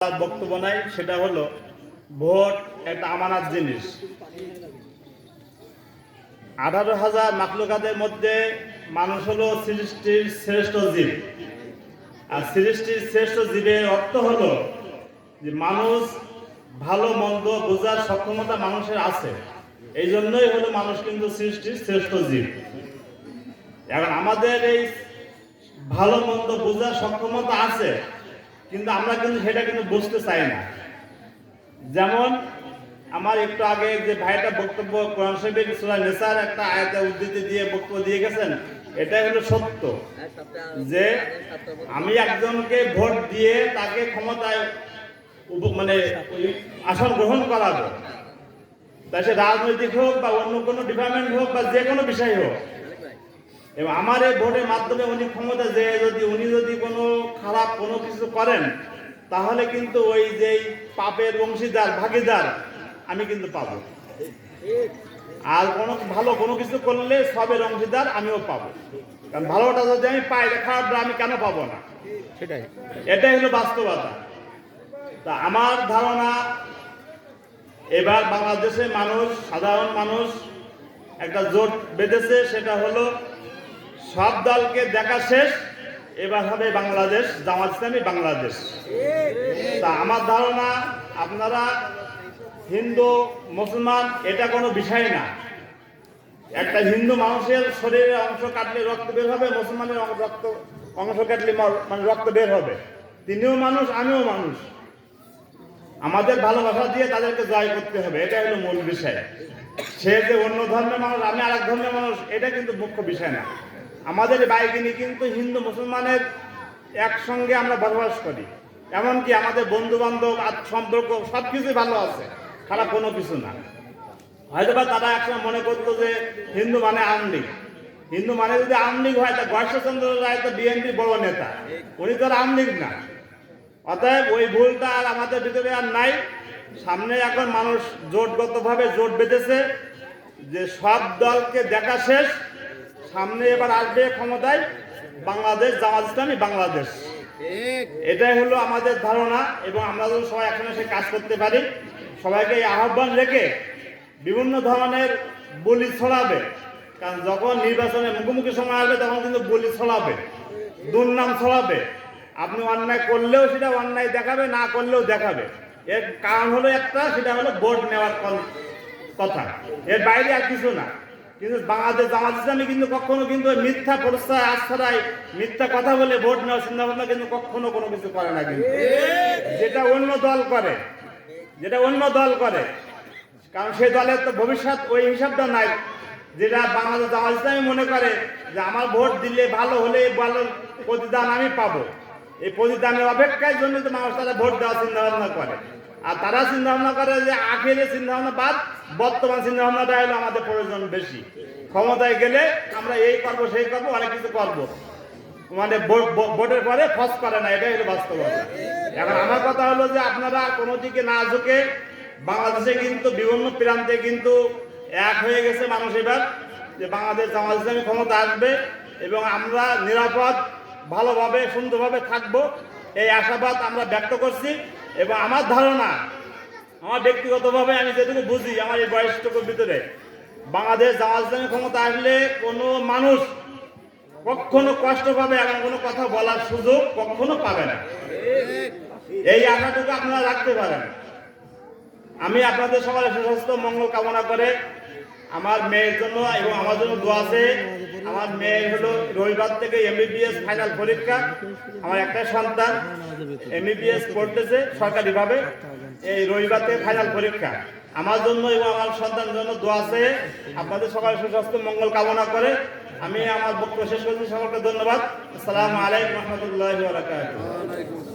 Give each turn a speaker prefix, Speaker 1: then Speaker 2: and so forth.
Speaker 1: বক্তব্য নাই, সেটা হলো ভোট একটা আমানত জিনিস। 18,000 মাখলুকাতের মধ্যে মানুষ হলো সৃষ্টির শ্রেষ্ঠ জীব। আর সৃষ্টির শ্রেষ্ঠ জীবের অর্থ হলো যে মানুষ ভালো মন্দ বোঝার সক্ষমতা মানুষের আছে, এই জন্যই হলো মানুষ কিন্তু সৃষ্টির শ্রেষ্ঠ জীব। এখন আমাদের এই ভালো মন্দ বোঝার সক্ষমতা আছে, কিন্তু আমরা কিন্তু সেটা কিন্তু বুঝতে চাই না। যেমন আমার একটু আগে যে ভাইটা বক্তব্য কোরআন শরীফের সূরা নিসার একটা আয়াতে উদ্ধৃতি দিয়ে বক্তব্য দিয়ে গেছেন, এটাই হলো সত্য যে আমি একজনকে ভোট দিয়ে তাকে ক্ষমতায় মানে আসন গ্রহণ করাবো, তাই সে রাজনৈতিক হোক বা অন্য কোনো ডিপার্টমেন্ট হোক বা যে কোনো বিষয় হোক, এবং আমার এই ভোটের মাধ্যমে উনি ক্ষমতা যে উনি যদি কোনো খারাপ কোনো কিছু করেন, তাহলে কিন্তু ওই যে পাপের অংশীদার ভাগিদার আমি কিন্তু পাবো। আর কোনো ভালো কোনো কিছু করলে সবের অংশীদার আমিও পাবো। কারণ ভালোটা যদি আমি পাই, খারাপটা আমি কেন পাবো না? এটাই হলো বাস্তবতা। তা আমার ধারণা, এবার বাংলাদেশে মানুষ, সাধারণ মানুষ একটা জোট বেঁধেছে, সেটা হলো সব দলকে দেখা শেষ, এবার হবে বাংলাদেশ জামাত ইসলামী বাংলাদেশ। তা আমার ধারণা, আপনারা হিন্দু মুসলমান এটা কোনো বিষয় না। একটা হিন্দু মানুষের শরীরের অংশ কাটলে রক্ত বের হবে, মুসলমানের অংশ কাটলে মানে রক্ত বের হবে। তিনিও মানুষ, আমিও মানুষ। আমাদের ভালোবাসা দিয়ে তাদেরকে জয় করতে হবে, এটা হলো মূল বিষয়। সে যে অন্য ধর্মের মানুষ, আমি আর এক ধর্মের মানুষ, এটা কিন্তু মুখ্য বিষয় না। আমাদের বাইকিনি কিন্তু হিন্দু মুসলমানের একসঙ্গে আমরা বসবাস করি, এমনকি আমাদের বন্ধু বান্ধব সম্পর্ক সব কিছুই ভালো আছে, খারাপ কোনো কিছু না। হয়তো বা তারা একসময় মনে করতো যে হিন্দু মানে আওয়ামী লীগ, হিন্দু মানে যদি আওয়ামী লীগ হয় তা গয়েশ্বরচন্দ্র রায় তো বিএনপির বড় নেতা, উনি তো আর আওয়ামী লীগ না। অতএব ওই ভুলটা আর আমাদের ভিতরে আর নাই। সামনে এখন মানুষ জোটগতভাবে জোট বেঁধেছে যে সব দলকে দেখা শেষ, সামনে এবার আসবে ক্ষমতায় বাংলাদেশ জামাত ইসলামী বাংলাদেশ। এটাই হলো আমাদের ধারণা, এবং আমরা যদি সবাই একসঙ্গে সে কাজ করতে পারি, সবাইকে এই আহ্বান রেখে বিভিন্ন ধরনের বলি ছড়াবে। কারণ যখন নির্বাচনের মুখোমুখি সময় আসবে, তখন কিন্তু বলি ছড়াবে, দুর্নাম ছড়াবে। আপনি অন্যায় করলেও সেটা অন্যায় দেখাবে, না করলেও দেখাবে। এর কারণ হলো একটা, সেটা হলো ভোট নেওয়ার কথা, এর বাইরে আর কিছু না। কিন্তু বাংলাদেশ জামাত ইসলামী কিন্তু কখনো কিন্তু মিথ্যা প্রশ্রয় আশ্রয় মিথ্যা কথা বলে ভোট নেওয়ার চিন্তা ভাবনা কিন্তু কখনো কোনো কিছু করে না। কিন্তু যেটা অন্য দল করে, কারণ সেই দলের তো ভবিষ্যৎ ওই হিসাবটা নাই। যেটা বাংলাদেশ জামাত ইসলামী মনে করে যে আমার ভোট দিলে ভালো হলে ভালো প্রতিদান আমি পাবো, এই প্রতিদানের অপেক্ষার জন্য তো মানুষ তারা ভোট দেওয়ার চিন্তা ভাবনা করে। আর তারা চিন্তা ভাবনা করে যে আখেরের চিন্তা ভাবনা বাদ, বর্তমান চিন্তা ভাবনাটা হলো আমাদের প্রয়োজন বেশি। ক্ষমতায় গেলে আমরা এই করবো সেই করবো, অনেক কিছু করবো, মানে ভোটের পরে ফস করে না, এটাই হলো বাস্তবতা। এখন আমার কথা হলো যে আপনারা কোনো দিকে না ঝুঁকে, বাংলাদেশে কিন্তু বিভিন্ন প্রান্তে কিন্তু এক হয়ে গেছে মানুষ এবার, যে বাংলাদেশ জামাত ইসলামী ক্ষমতা আসবে এবং আমরা নিরাপদ ভালোভাবে সুন্দরভাবে থাকবো, এই আশাবাদ আমরা ব্যক্ত করছি। এবং আমার ধারণা, আমার ব্যক্তিগতভাবে আমি যেটুকু বুঝি, আমার এই বয়সটুকুর ভিতরে, বাংলাদেশ জামাত ইসলামী ক্ষমতা আসলে কোনো মানুষ কখনো কষ্ট পাবে এমন কোনো কথা বলার সুযোগ কখনো পাবে না। এই আশাটুকু আপনারা রাখতে পারেন। আমি আপনাদের সবার সুস্বাস্থ্য মঙ্গল কামনা করে আমার মেয়ের জন্য এবং আমার জন্য দোয়া আছে। আমার মেয়ের হলো রবিবার থেকে এমবিবিএস ফাইনাল পরীক্ষা। আমার একটা সন্তান এমবিবিএস পড়তেছে সরকারিভাবে, এই রবিবার থেকে ফাইনাল পরীক্ষা। আমার জন্য এবং আমার সন্তানের জন্য দোয়া আছে। আপনাদের সবার সুস্বাস্থ্য মঙ্গল কামনা করে আমি আমার বক্তব্য শেষ করছি। সকলকে ধন্যবাদ। আসসালামু আলাইকুম রহমতুল্লাহি ওয়া বারাকাতুহু।